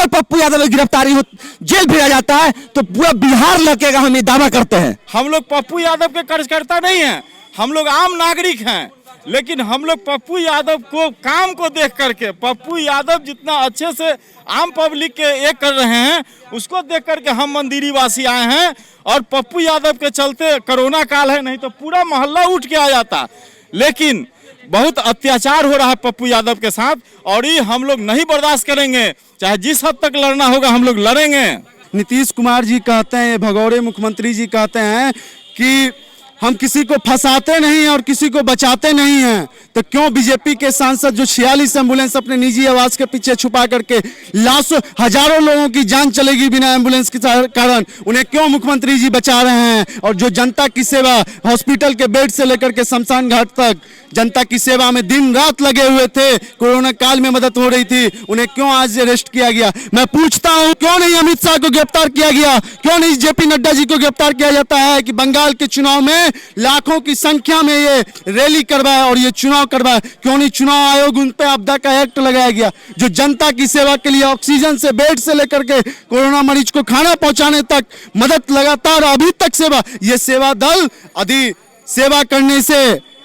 पप्पू यादव की गिरफ्तारी हो, जेल भेजा जाता है तो पूरा बिहार लौकेगा, हम ये दावा करते हैं। हम लोग पप्पू यादव के कार्यकर्ता नहीं हैं, हम लोग आम नागरिक हैं, लेकिन हम लोग पप्पू यादव को काम को देख करके, पप्पू यादव जितना अच्छे से आम पब्लिक के ये कर रहे हैं उसको देख करके हम मंदिरी वासी आए हैं। और पप्पू यादव के चलते कोरोना काल है, नहीं तो पूरा मोहल्ला उठ के आ जाता। लेकिन बहुत अत्याचार हो रहा है पप्पू यादव के साथ, और ये हम लोग नहीं बर्दाश्त करेंगे, चाहे जिस हद तक लड़ना होगा हम लोग लड़ेंगे। नीतीश कुमार जी कहते हैं, भगौड़े मुख्यमंत्री जी कहते हैं कि हम किसी को फंसाते नहीं और किसी को बचाते नहीं हैं, तो क्यों बीजेपी के सांसद जो 46 एम्बुलेंस अपने निजी आवाज के पीछे छुपा करके लाखों हजारों लोगों की जान चलेगी बिना एम्बुलेंस के कारण, उन्हें क्यों मुख्यमंत्री जी बचा रहे हैं? और जो जनता की सेवा, हॉस्पिटल के बेड से लेकर के शमशान घाट तक जनता की सेवा में दिन रात लगे हुए थे, कोरोना काल में मदद हो रही थी, उन्हें क्यों आज अरेस्ट किया गया? मैं पूछता हूं, क्यों नहीं अमित शाह को गिरफ्तार किया गया? क्यों नहीं जेपी नड्डा जी को गिरफ्तार किया जाता है कि बंगाल के चुनाव में लाखों की संख्या में ये रैली करवाया और ये चुनाव करवाया? क्यों नहीं चुनाव आयोग उन पे आपदा का एक्ट लगाया गया? जो जनता की सेवा के लिए ऑक्सीजन से, बेड से लेकर के कोरोना मरीज को खाना पहुंचाने तक मदद लगातार अभी तक सेवा, ये सेवा दल यदि सेवा करने से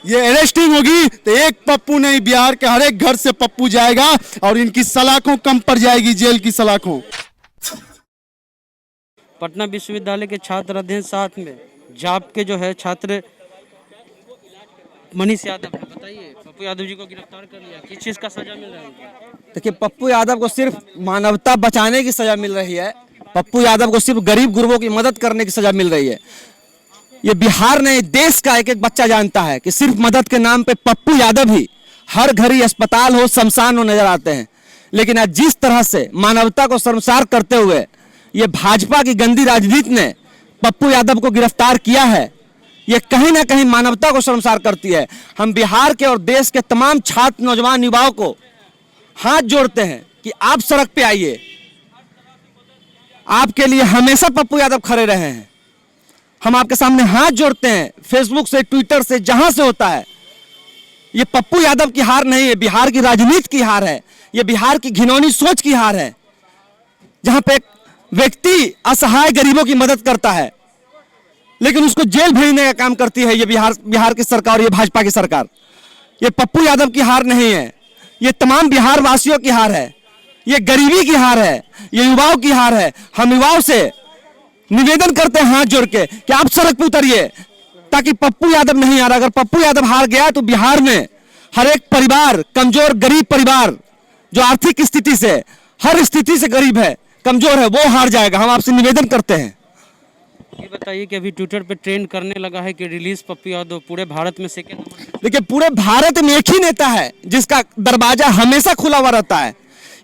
ये अरेस्टिंग होगी तो एक पप्पू नहीं, बिहार के हर एक घर से पप्पू जाएगा और इनकी सलाखों कम पड़ जाएगी, जेल की सलाखों। पटना विश्वविद्यालय के छात्र अध्ययन साथ में जाप के जो है छात्र मनीष यादव है, बताइए पप्पू यादव जी को गिरफ्तार कर लिया, किस चीज का सजा मिल रहा है? देखिए, पप्पू यादव को सिर्फ मानवता बचाने की सजा मिल रही है। पप्पू यादव को सिर्फ गरीब गुरबों की मदद करने की सजा मिल रही है। ये बिहार नहीं, देश का एक एक बच्चा जानता है कि सिर्फ मदद के नाम पे पप्पू यादव ही हर घड़ी अस्पताल हो, शमशान हो नजर आते हैं। लेकिन आज जिस तरह से मानवता को शर्मसार करते हुए ये भाजपा की गंदी राजनीति ने पप्पू यादव को गिरफ्तार किया है, ये कहीं ना कहीं मानवता को शर्मसार करती है। हम बिहार के और देश के तमाम छात्र, नौजवान, युवाओं को हाथ जोड़ते हैं कि आप सड़क पे आइए, आपके लिए हमेशा पप्पू यादव खड़े रहे हैं। हम आपके सामने हाथ जोड़ते हैं, फेसबुक से, ट्विटर से, जहां से होता है। ये पप्पू यादव की हार नहीं है, बिहार की राजनीति की हार है, ये बिहार की घिनौनी सोच की हार है, जहां पे एक व्यक्ति असहाय गरीबों की मदद करता है लेकिन उसको जेल भेजने का काम करती है ये बिहार की सरकार, ये भाजपा की सरकार। ये पप्पू यादव की हार नहीं है, ये तमाम बिहार वासियों की हार है, ये गरीबी की हार है, ये युवाओं की हार है। हम युवाओं से निवेदन करते हैं हाथ जोड़ के कि आप सड़क पर उतरिए, ताकि पप्पू यादव नहीं आ रहा। अगर पप्पू यादव हार गया तो बिहार में हर एक परिवार, कमजोर गरीब परिवार जो आर्थिक स्थिति से, हर स्थिति से गरीब है, कमजोर है, वो हार जाएगा। हम आपसे निवेदन करते हैं। ये बताइए कि अभी ट्विटर पे ट्रेंड करने लगा है कि रिलीज पप्पू यादव, पूरे भारत में सेकंड नंबर। देखिए, पूरे भारत में एक ही नेता है जिसका दरवाजा हमेशा खुला हुआ रहता है।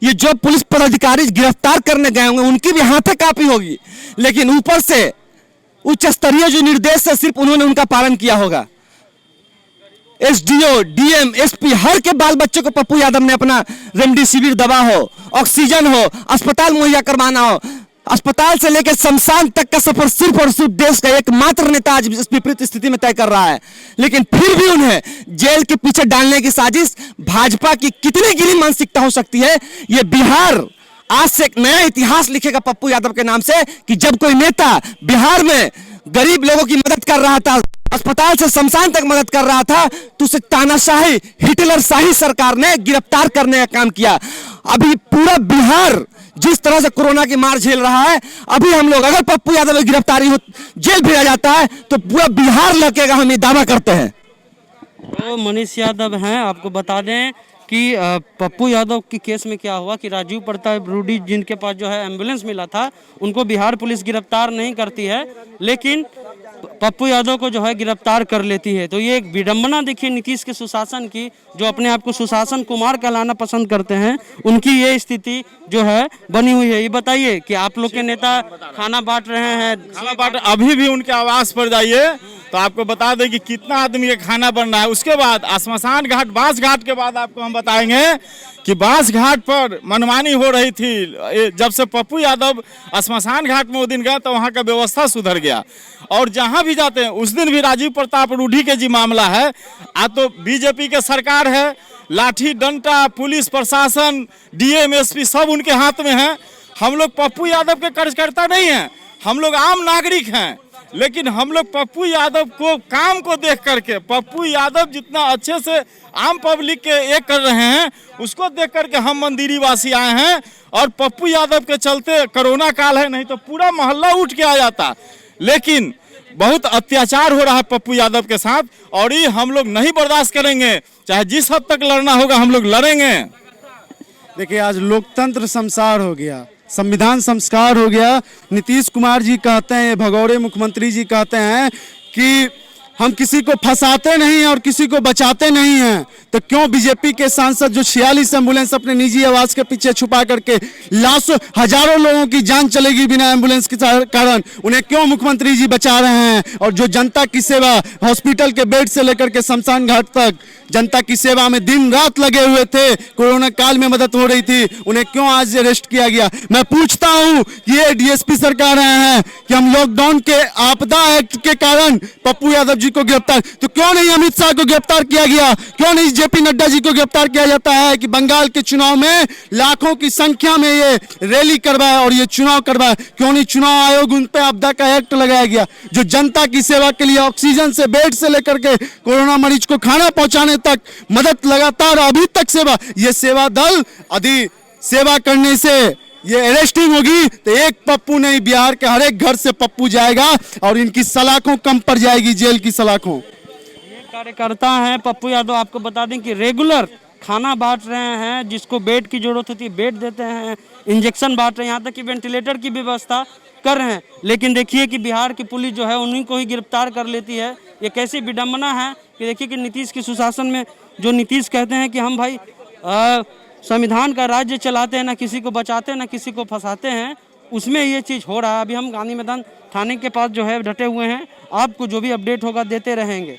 ये जो पुलिस पदाधिकारी गिरफ्तार करने गए होंगे उनकी भी हाथे कापी होगी, लेकिन ऊपर से उच्च स्तरीय जो निर्देश है सिर्फ उन्होंने उनका पालन किया होगा। एसडीओ, डीएम, एसपी, हर के बाल बच्चों को पप्पू यादव ने अपना रेमडेसिविर दवा हो, ऑक्सीजन हो, अस्पताल मुहैया करवाना हो, अस्पताल से लेकर शमशान तक का सफर सिर्फ और सिर्फ देश का एकमात्र नेता आज इस विपरीत स्थिति में तय कर रहा है। लेकिन फिर भी उन्हें जेल के पीछे डालने की साजिश भाजपा की कितनी गिरी मानसिकता हो सकती है? ये बिहार आज से एक नया इतिहास लिखेगा पप्पू यादव के नाम से कि जब कोई नेता बिहार में गरीब लोगों की मदद कर रहा था, अस्पताल से शमशान तक मदद कर रहा था, तो उसे तानाशाही, हिटलर शाही सरकार ने गिरफ्तार करने का काम किया। अभी पूरा बिहार जिस तरह से कोरोना की मार झेल रहा है, अभी हम लोग अगर पप्पू यादव की गिरफ्तारी हो, जेल भेजा जाता है तो पूरा बिहार लौकेगा, हम ये दावा करते हैं। तो मनीष यादव हैं, आपको बता दें कि पप्पू यादव की केस में क्या हुआ कि राजीव प्रताप रूडी जिनके पास जो है एम्बुलेंस मिला था, उनको बिहार पुलिस गिरफ्तार नहीं करती है, लेकिन पप्पू यादव को जो है गिरफ्तार कर लेती है। तो ये एक विडंबना देखिए नीतीश के सुशासन की, जो अपने आप को सुशासन कुमार कहलाना पसंद करते हैं, उनकी ये स्थिति जो है बनी हुई है। ये बताइए कि आप लोग के नेता खाना बांट रहे हैं, खाना बांट, अभी भी उनके आवास पर जाइए तो आपको बता दें कि कितना आदमी का खाना बन रहा है। उसके बाद श्मशान घाट, बांस घाट के बाद आपको हम बताएंगे कि बांस घाट पर मनमानी हो रही थी। जब से पप्पू यादव श्मशान घाट में वो दिन गए तो वहाँ का व्यवस्था सुधर गया, और जहाँ भी जाते हैं उस दिन भी राजीव प्रताप रूडी के जी मामला है। आज तो बीजेपी के सरकार है, लाठी डंडा, पुलिस प्रशासन, डीएम, एसपी सब उनके हाथ में है। हम लोग पप्पू यादव के कार्यकर्ता नहीं हैं, हम लोग आम नागरिक हैं। लेकिन हम लोग पप्पू यादव को काम को देख करके, पप्पू यादव जितना अच्छे से आम पब्लिक के ये कर रहे हैं उसको देख करके हम मंदिरी वासी आए हैं। और पप्पू यादव के चलते कोरोना काल है, नहीं तो पूरा मोहल्ला उठ के आ जाता। लेकिन बहुत अत्याचार हो रहा है पप्पू यादव के साथ, और ये हम लोग नहीं बर्दाश्त करेंगे। चाहे जिस हद तक लड़ना होगा हम लोग लड़ेंगे। देखिए, आज लोकतंत्र संसार हो गया, संविधान संस्कार हो गया। नीतीश कुमार जी कहते हैं, भगौड़े मुख्यमंत्री जी कहते हैं कि हम किसी को फंसाते नहीं और किसी को बचाते नहीं हैं, तो क्यों बीजेपी के सांसद जो 46 एम्बुलेंस अपने निजी आवाज के पीछे छुपा करके लाखों हजारों लोगों की जान चलेगी बिना एम्बुलेंस के कारण, उन्हें क्यों मुख्यमंत्री जी बचा रहे हैं? और जो जनता की सेवा, हॉस्पिटल के बेड से लेकर के शमशान घाट तक जनता की सेवा में दिन रात लगे हुए थे, कोरोना काल में मदद हो रही थी, उन्हें क्यों आज अरेस्ट किया गया? मैं पूछता हूं कि ये डीएसपी सरकार रहे हैं कि हम लॉकडाउन के आपदा एक्ट के कारण पप्पू यादव जी को गिरफ्तार, तो क्यों नहीं अमित शाह को गिरफ्तार किया गया? क्यों नहीं जेपी नड्डा जी को गिरफ्तार किया जाता है कि बंगाल के चुनाव में लाखों की संख्या में ये रैली करवाए और ये चुनाव करवाए? क्यों नहीं चुनाव आयोग उन पर आपदा का एक्ट लगाया गया? जो जनता की सेवा के लिए ऑक्सीजन से, बेड से लेकर के कोरोना मरीज को खाना पहुंचाने तक मदद लगातार अभी तक सेवा, ये सेवा दल यदि सेवा करने से ये अरेस्टिंग होगी तो एक पप्पू नहीं, बिहार के हर एक घर से पप्पू जाएगा और इनकी सलाखों कम पड़ जाएगी, जेल की सलाखों। ये कार्यकर्ता हैं पप्पू यादव, आपको बता दें कि रेगुलर खाना बांट रहे हैं, जिसको बेड की जरूरत होती है बेड देते हैं, इंजेक्शन बांट रहे हैं, यहाँ तक कि वेंटिलेटर की व्यवस्था कर रहे हैं। लेकिन देखिए कि बिहार की पुलिस जो है उन्हीं को ही गिरफ्तार कर लेती है। ये कैसी विडम्बना है कि देखिए कि नीतीश के सुशासन में जो नीतीश कहते हैं कि हम भाई संविधान का राज्य चलाते हैं, ना किसी को बचाते हैं ना किसी को फंसाते हैं, उसमें ये चीज़ हो रहा है। अभी हम गांधी मैदान थाने के पास जो है डटे हुए हैं, आपको जो भी अपडेट होगा देते रहेंगे।